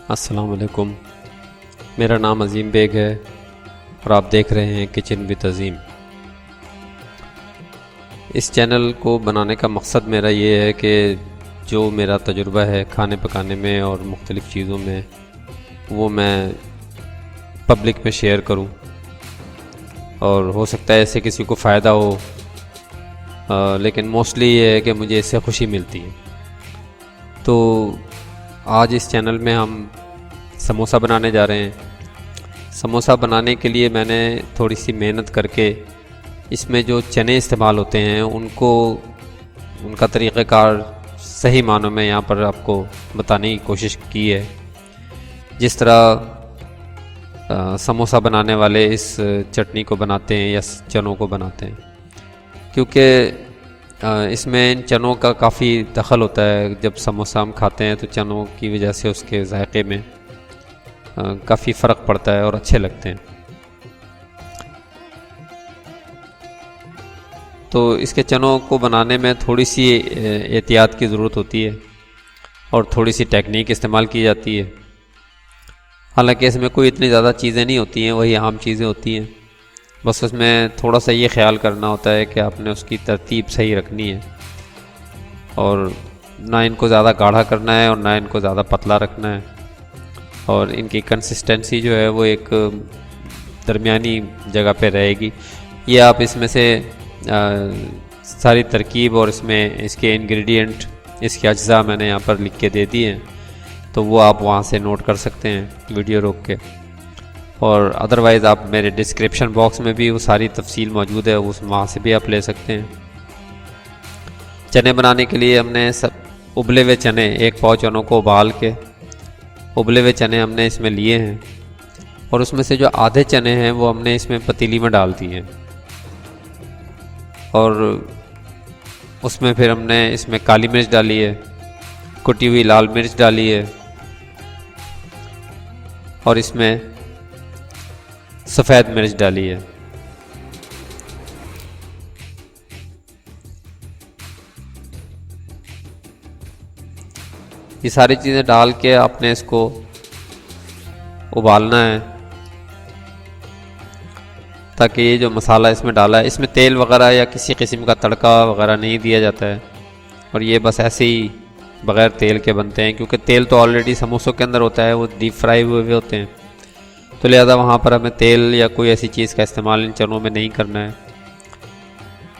अस्सलाम वालेकुम। मेरा नाम अज़ीम बेग है और आप देख रहे हैं किचन विद अज़ीम। इस चैनल को बनाने का मकसद मेरा ये है कि जो मेरा तजुर्बा है खाने पकाने में और मुख्तलिफ़ चीज़ों में वो मैं पब्लिक में शेयर करूं और हो सकता है इससे किसी को फ़ायदा हो, लेकिन मोस्टली ये है कि मुझे इससे खुशी मिलती है। तो आज इस चैनल में हम समोसा बनाने जा रहे हैं। समोसा बनाने के लिए मैंने थोड़ी सी मेहनत करके इसमें जो चने इस्तेमाल होते हैं उनका तरीक़ाकार सही मानों में यहाँ पर आपको बताने की कोशिश की है। जिस तरह समोसा बनाने वाले इस चटनी को बनाते हैं या चनों को बनाते हैं, क्योंकि इसमें इन चनों का काफ़ी दखल होता है। जब समोसा हम खाते हैं तो चनों की वजह से उसके जायके में काफ़ी फ़र्क पड़ता है और अच्छे लगते हैं। तो इसके चनों को बनाने में थोड़ी सी एहतियात की ज़रूरत होती है और थोड़ी सी टेक्निक इस्तेमाल की जाती है। हालांकि इसमें कोई इतनी ज़्यादा चीज़ें नहीं होती हैं, वही आम चीज़ें होती हैं। बस उसमें थोड़ा सा ये ख्याल करना होता है कि आपने उसकी तरतीब सही रखनी है और ना इनको ज़्यादा गाढ़ा करना है और ना इनको ज़्यादा पतला रखना है, और इनकी कंसिस्टेंसी जो है वो एक दरमियानी जगह पे रहेगी। ये आप इसमें से सारी तरकीब और इसमें इसके इंग्रेडिएंट, इसके अज्जा मैंने यहाँ पर लिख के दे दिए हैं, तो वो आप वहाँ से नोट कर सकते हैं वीडियो रोक के। और अदरवाइज़ आप मेरे डिस्क्रिप्शन बॉक्स में भी वो सारी तफसील मौजूद है, उस वहाँ से भी आप ले सकते हैं। चने बनाने के लिए हमने सब उबले हुए चने, 1 पाव चनों को उबाल के उबले हुए चने हमने इसमें लिए हैं, और उसमें से जो आधे चने हैं वो हमने इसमें पतीली में डाल दिए हैं। और उसमें फिर हमने इसमें काली मिर्च डाली है, कुटी हुई लाल मिर्च डाली है, और इसमें सफ़ेद मिर्च डाली है। ये सारी चीज़ें डाल के आपने इसको उबालना है, ताकि ये जो मसाला इसमें डाला है, इसमें तेल वगैरह या किसी किस्म का तड़का वगैरह नहीं दिया जाता है, और ये बस ऐसे ही बग़ैर तेल के बनते हैं, क्योंकि तेल तो ऑलरेडी समोसों के अंदर होता है, वो डीप फ्राई हुए होते हैं। तो लिहाजा वहाँ पर हमें तेल या कोई ऐसी चीज़ का इस्तेमाल इन चनों में नहीं करना है।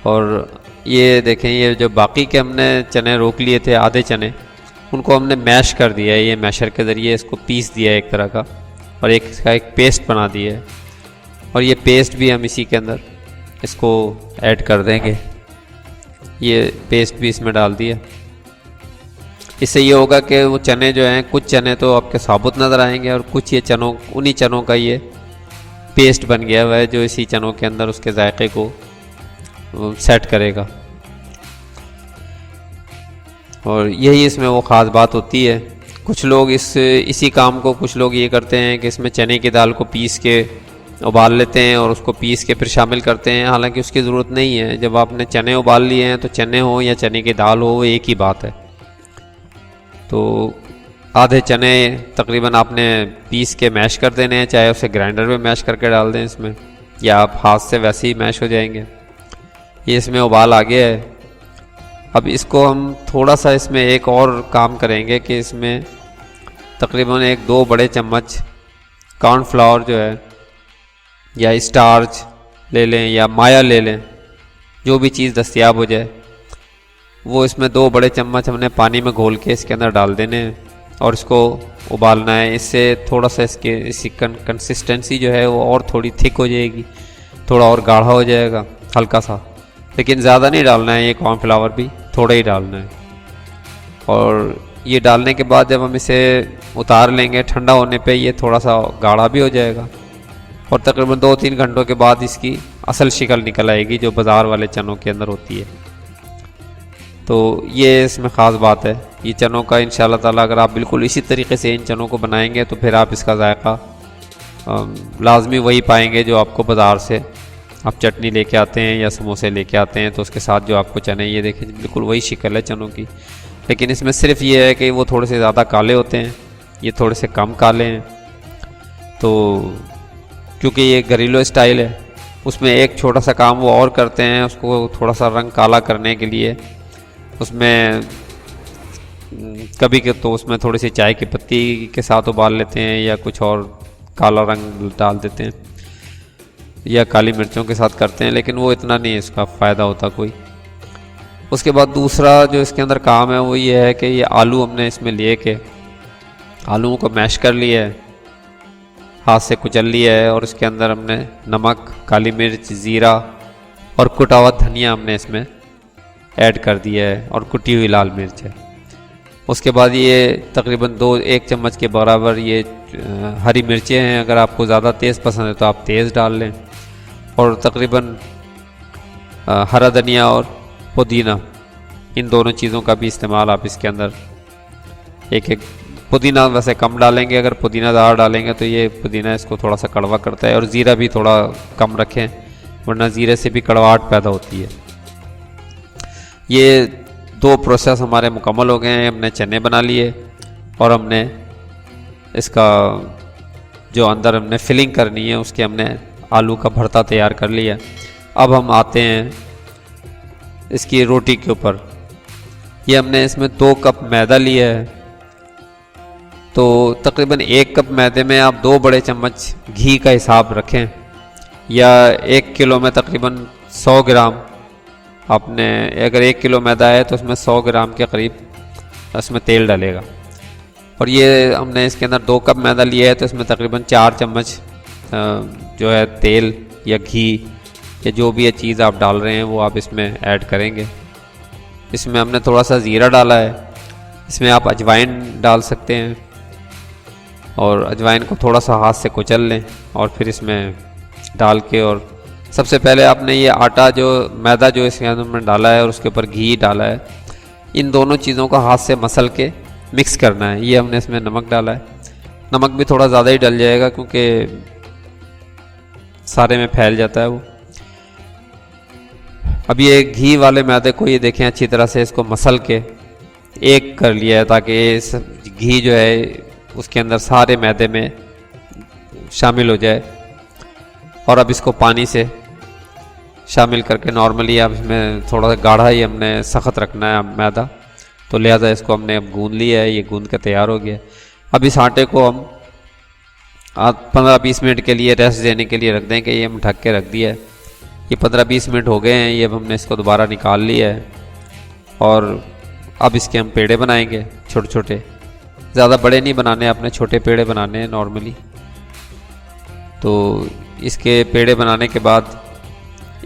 और ये देखें, ये जो बाकी के हमने चने रोक लिए थे, आधे चने, उनको हमने मैश कर दिया है। ये मैशर के ज़रिए इसको पीस दिया है एक तरह का, और इसका एक पेस्ट बना दिया है। और ये पेस्ट भी हम इसी के अंदर इसको ऐड कर देंगे। ये पेस्ट भी इसमें डाल दिया। इससे ये होगा कि वो चने जो हैं, कुछ चने तो आपके साबुत नज़र आएंगे और कुछ ये उन्हीं चनों का ये पेस्ट बन गया हुआ है, जो इसी चनों के अंदर उसके जायके को सेट करेगा। और यही इसमें वो ख़ास बात होती है। कुछ लोग इसी काम को कुछ लोग ये करते हैं कि इसमें चने की दाल को पीस के उबाल लेते हैं और उसको पीस के फिर शामिल करते हैं। हालांकि उसकी ज़रूरत नहीं है। जब आपने चने उबाल लिए हैं तो चने हो या चने की दाल हो, वो एक ही बात है। तो आधे चने तकरीबन आपने पीस के मैश कर देने हैं, चाहे उसे ग्राइंडर में मैश करके डाल दें इसमें, या आप हाथ से वैसे ही मैश हो जाएंगे। ये इसमें उबाल आ गया है। अब इसको हम थोड़ा सा इसमें एक और काम करेंगे कि इसमें तकरीबन 1-2 बड़े चम्मच कॉर्नफ्लावर जो है, या स्टार्च ले लें या माया ले लें, जो भी चीज़ दस्तयाब हो जाए, वो इसमें 2 बड़े चम्मच हमने पानी में घोल के इसके अंदर डाल देने हैं और इसको उबालना है। इससे थोड़ा सा इसकी कंसिस्टेंसी जो है वो और थोड़ी थिक हो जाएगी, थोड़ा और गाढ़ा हो जाएगा, हल्का सा, लेकिन ज़्यादा नहीं डालना है। ये कॉर्नफ्लावर भी थोड़ा ही डालना है। और ये डालने के बाद जब हम इसे उतार लेंगे, ठंडा होने पे ये थोड़ा सा गाढ़ा भी हो जाएगा, और तकरीबन 2-3 घंटों के बाद इसकी असल शक्ल निकल आएगी, जो बाज़ार वाले चनों के अंदर होती है। तो ये इसमें ख़ास बात है। ये चनों का इंशाअल्लाह ताला अगर आप बिल्कुल इसी तरीके से इन चनों को बनाएंगे तो फिर आप इसका जायका लाजमी वही पाएंगे जो आपको बाज़ार से आप चटनी लेके आते हैं या समोसे लेके आते हैं तो उसके साथ जो आपको चने, ये देखें बिल्कुल वही शक्ल है चनों की। लेकिन इसमें सिर्फ ये है कि वो थोड़े से ज़्यादा काले होते हैं ये थोड़े से कम काले हैं। तो क्योंकि ये घरेलू स्टाइल है, उसमें एक छोटा सा काम वो और करते हैं, उसको थोड़ा सा रंग काला करने के लिए उसमें कभी के तो उसमें थोड़ी सी चाय की पत्ती के साथ उबाल लेते हैं या कुछ और काला रंग डाल देते हैं या काली मिर्चों के साथ करते हैं, लेकिन वो इतना नहीं इसका फ़ायदा होता कोई। उसके बाद दूसरा जो इसके अंदर काम है वो ये है कि ये आलू हमने इसमें लिए के आलूओं को मैश कर लिया है, हाथ से कुचल लिया है, और इसके अंदर हमने नमक, काली मिर्च, ज़ीरा और कुटा हुआ धनिया हमने इसमें ऐड कर दिया है, और कुटी हुई लाल मिर्च है। उसके बाद ये तकरीबन 1 चम्मच के बराबर ये हरी मिर्चें हैं। अगर आपको ज़्यादा तेज़ पसंद है तो आप तेज़ डाल लें, और तकरीबन हरा धनिया और पुदीना, इन दोनों चीज़ों का भी इस्तेमाल आप इसके अंदर एक पुदीना वैसे कम डालेंगे, अगर पुदीना ज़्यादा डालेंगे तो ये पुदीना इसको थोड़ा सा कड़वा करता है, और ज़ीरा भी थोड़ा कम रखें वरना ज़ीरे से भी कड़वाहट पैदा होती है। ये 2 प्रोसेस हमारे मुकम्मल हो गए हैं। हमने चने बना लिए और हमने इसका जो अंदर हमने फिलिंग करनी है उसके हमने आलू का भरता तैयार कर लिया। अब हम आते हैं इसकी रोटी के ऊपर। ये हमने इसमें 2 कप मैदा लिया है, तो तकरीबन 1 कप मैदे में आप 2 बड़े चम्मच घी का हिसाब रखें, या 1 किलो में तकरीबन 100 ग्राम आपने, अगर 1 किलो मैदा है तो उसमें 100 ग्राम के करीब उसमें तेल डालेगा। और ये हमने इसके अंदर 2 कप मैदा लिया है तो इसमें तकरीबन 4 चम्मच जो है तेल या घी या जो भी ये चीज़ आप डाल रहे हैं वो आप इसमें ऐड करेंगे। इसमें हमने थोड़ा सा ज़ीरा डाला है, इसमें आप अजवाइन डाल सकते हैं, और अजवाइन को थोड़ा सा हाथ से कुचल लें और फिर इसमें डाल के, और सबसे पहले आपने ये आटा जो मैदा जो इसके अंदर में डाला है और उसके ऊपर घी डाला है, इन दोनों चीज़ों को हाथ से मसल के मिक्स करना है। ये हमने इसमें नमक डाला है, नमक भी थोड़ा ज़्यादा ही डल जाएगा क्योंकि सारे में फैल जाता है वो। अब ये घी वाले मैदे को ये देखें अच्छी तरह से इसको मसल के एक कर लिया है ताकि इस घी जो है उसके अंदर सारे मैदे में शामिल हो जाए। और अब इसको पानी से शामिल करके नॉर्मली अब इसमें थोड़ा सा गाढ़ा ही हमने सख्त रखना है मैदा, तो लिहाजा इसको हमने अब गूंद लिया है, ये गूंद के तैयार हो गया। अब इस आटे को हम 15-20 मिनट के लिए रेस्ट देने के लिए रख दें कि ये हम ढक के रख दिया है। ये 15-20 मिनट हो गए हैं, ये अब हमने इसको दोबारा निकाल लिया है, और अब इसके हम पेड़े बनाएंगे छोटे छोटे। ज़्यादा बड़े नहीं बनाने, अपने छोटे पेड़े बनाने हैं नॉर्मली। तो इसके पेड़े बनाने के बाद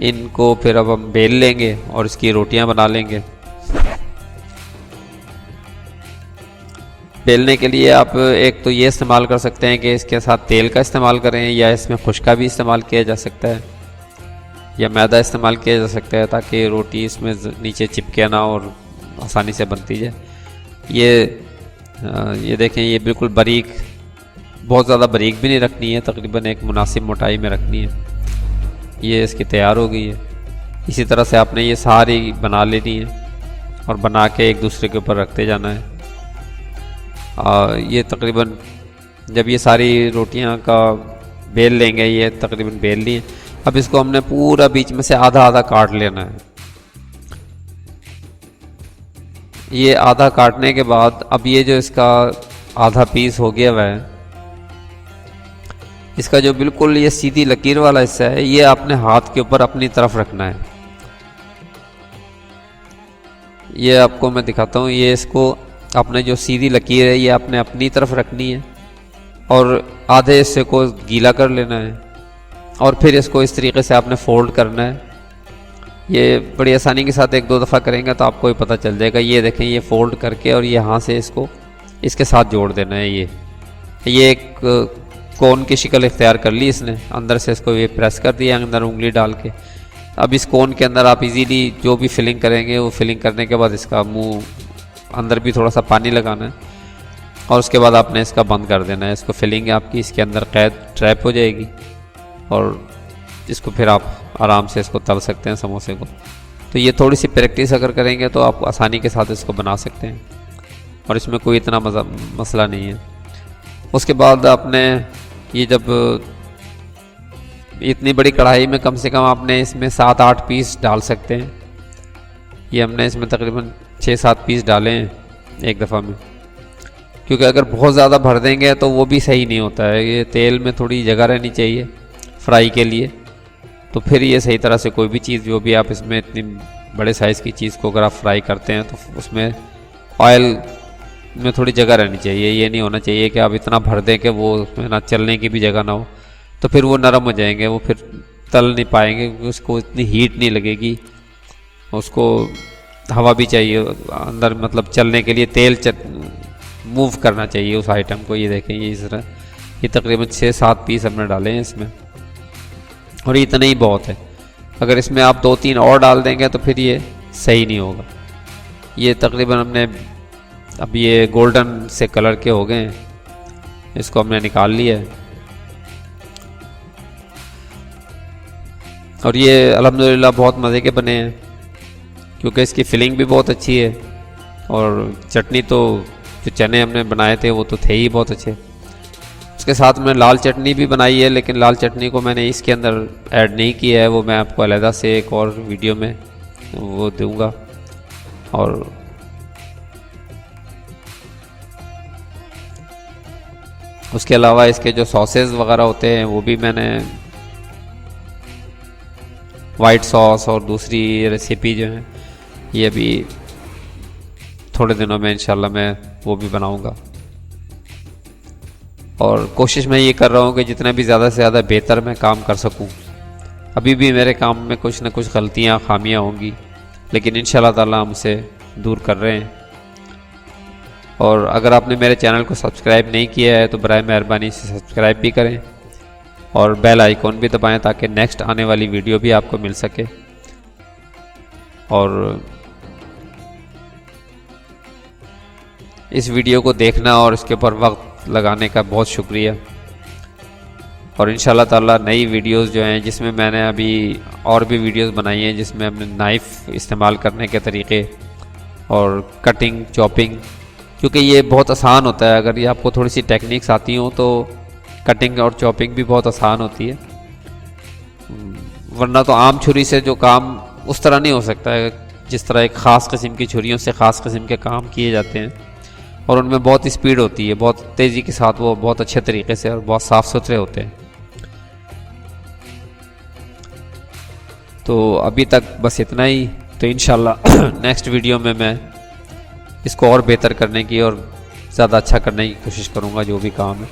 इनको फिर अब हम बेल लेंगे और इसकी रोटियां बना लेंगे। बेलने के लिए आप एक तो ये इस्तेमाल कर सकते हैं कि इसके साथ तेल का इस्तेमाल करें, या इसमें खुश्क का भी इस्तेमाल किया जा सकता है, या मैदा इस्तेमाल किया जा सकता है ताकि रोटी इसमें नीचे चिपके ना और आसानी से बनती जाए। ये देखें, ये बिल्कुल बारीक, बहुत ज़्यादा बारीक भी नहीं रखनी है, तकरीबन एक मुनासिब मोटाई में रखनी है। ये इसकी तैयार हो गई है। इसी तरह से आपने ये सारी बना लेनी है और बना के एक दूसरे के ऊपर रखते जाना है। ये तकरीबन जब ये सारी रोटियां का बेल लेंगे, ये तकरीबन बेल ली है। अब इसको हमने पूरा बीच में से आधा आधा काट लेना है। ये आधा काटने के बाद अब ये जो इसका आधा पीस हो गया हुआ है, इसका जो बिल्कुल ये सीधी लकीर वाला हिस्सा है, ये आपने हाथ के ऊपर अपनी तरफ रखना है। ये आपको मैं दिखाता हूँ। ये इसको आपने जो सीधी लकीर है ये आपने अपनी तरफ रखनी है, और आधे हिस्से को गीला कर लेना है, और फिर इसको इस तरीके से आपने फोल्ड करना है। ये बड़ी आसानी के साथ 1-2 दफ़ा करेंगे तो आपको ही पता चल जाएगा। ये देखें, ये फोल्ड करके और ये यहाँ से इसको इसके साथ जोड़ देना है। ये एक कोन की शक्ल इख्तियार कर ली इसने, अंदर से इसको ये प्रेस कर दिया अंदर उंगली डाल के। अब इस कोन के अंदर आप इजीली जो भी फिलिंग करेंगे वो फिलिंग करने के बाद इसका मुंह अंदर भी थोड़ा सा पानी लगाना है, और उसके बाद आपने इसका बंद कर देना है। इसको फिलिंग आपकी इसके अंदर कैद ट्रैप हो जाएगी, और इसको फिर आप आराम से इसको तल सकते हैं समोसे को। तो ये थोड़ी सी प्रैक्टिस अगर करेंगे तो आप आसानी के साथ इसको बना सकते हैं, और इसमें कोई इतना मसला नहीं है। उसके बाद आपने ये जब इतनी बड़ी कढ़ाई में कम से कम आपने इसमें 7-8 पीस डाल सकते हैं। ये हमने इसमें तकरीबन 6-7 पीस डाले हैं एक दफ़ा में, क्योंकि अगर बहुत ज़्यादा भर देंगे तो वो भी सही नहीं होता है। ये तेल में थोड़ी जगह रहनी चाहिए फ्राई के लिए, तो फिर ये सही तरह से कोई भी चीज़ जो भी आप इसमें इतनी बड़े साइज़ की चीज़ को अगर आप फ्राई करते हैं तो उसमें ऑयल में थोड़ी जगह रहनी चाहिए। ये नहीं होना चाहिए कि आप इतना भर दें कि वो उसमें ना चलने की भी जगह ना हो, तो फिर वो नरम हो जाएंगे, वो फिर तल नहीं पाएंगे, क्योंकि उसको इतनी हीट नहीं लगेगी। उसको हवा भी चाहिए अंदर, मतलब चलने के लिए तेल मूव करना चाहिए उस आइटम को। ये देखें, ये इस तरह ये तकरीबन 6-7 पीस हमने डाले हैं इसमें, और इतना ही बहुत है। अगर इसमें आप 2-3 और डाल देंगे तो फिर ये सही नहीं होगा। ये तकरीबन हमने अब ये गोल्डन से कलर के हो गए हैं, इसको हमने निकाल लिया है। और ये अल्हम्दुलिल्लाह बहुत मज़े के बने हैं, क्योंकि इसकी फिलिंग भी बहुत अच्छी है, और चटनी तो जो चने हमने बनाए थे वो तो थे ही बहुत अच्छे। उसके साथ में लाल चटनी भी बनाई है, लेकिन लाल चटनी को मैंने इसके अंदर ऐड नहीं किया है, वो मैं आपको अलहदा से एक और वीडियो में वो दूंगा। और उसके अलावा इसके जो सॉसेस वगैरह होते हैं वो भी मैंने वाइट सॉस और दूसरी रेसिपी जो है ये भी थोड़े दिनों में इंशाल्लाह मैं वो भी बनाऊंगा। और कोशिश मैं ये कर रहा हूँ कि जितना भी ज़्यादा से ज़्यादा बेहतर मैं काम कर सकूँ। अभी भी मेरे काम में कुछ ना कुछ गलतियाँ खामियाँ होंगी, लेकिन इंशाल्लाह ताला हम उसे दूर कर रहे हैं। और अगर आपने मेरे चैनल को सब्सक्राइब नहीं किया है तो बराए मेहरबानी से सब्सक्राइब भी करें और बेल आइकॉन भी दबाएं, ताकि नेक्स्ट आने वाली वीडियो भी आपको मिल सके। और इस वीडियो को देखना और इसके ऊपर वक्त लगाने का बहुत शुक्रिया। और इंशाल्लाह ताला नई वीडियोस जो हैं, जिसमें मैंने अभी और भी वीडियोस बनाई हैं जिसमें हमने नाइफ़ इस्तेमाल करने के तरीके और कटिंग चॉपिंग, क्योंकि ये बहुत आसान होता है। अगर ये आपको थोड़ी सी टेक्निक्स आती हों तो कटिंग और चॉपिंग भी बहुत आसान होती है, वरना तो आम छुरी से जो काम उस तरह नहीं हो सकता है जिस तरह एक ख़ास किस्म की छुरियों से ख़ास किस्म के काम किए जाते हैं, और उनमें बहुत स्पीड होती है, बहुत तेज़ी के साथ वो बहुत अच्छे तरीके से और बहुत साफ़ सुथरे होते हैं। तो अभी तक बस इतना ही। तो इंशाल्लाह नेक्स्ट वीडियो में मैं इसको और बेहतर करने की और ज़्यादा अच्छा करने की कोशिश करूँगा जो भी काम है।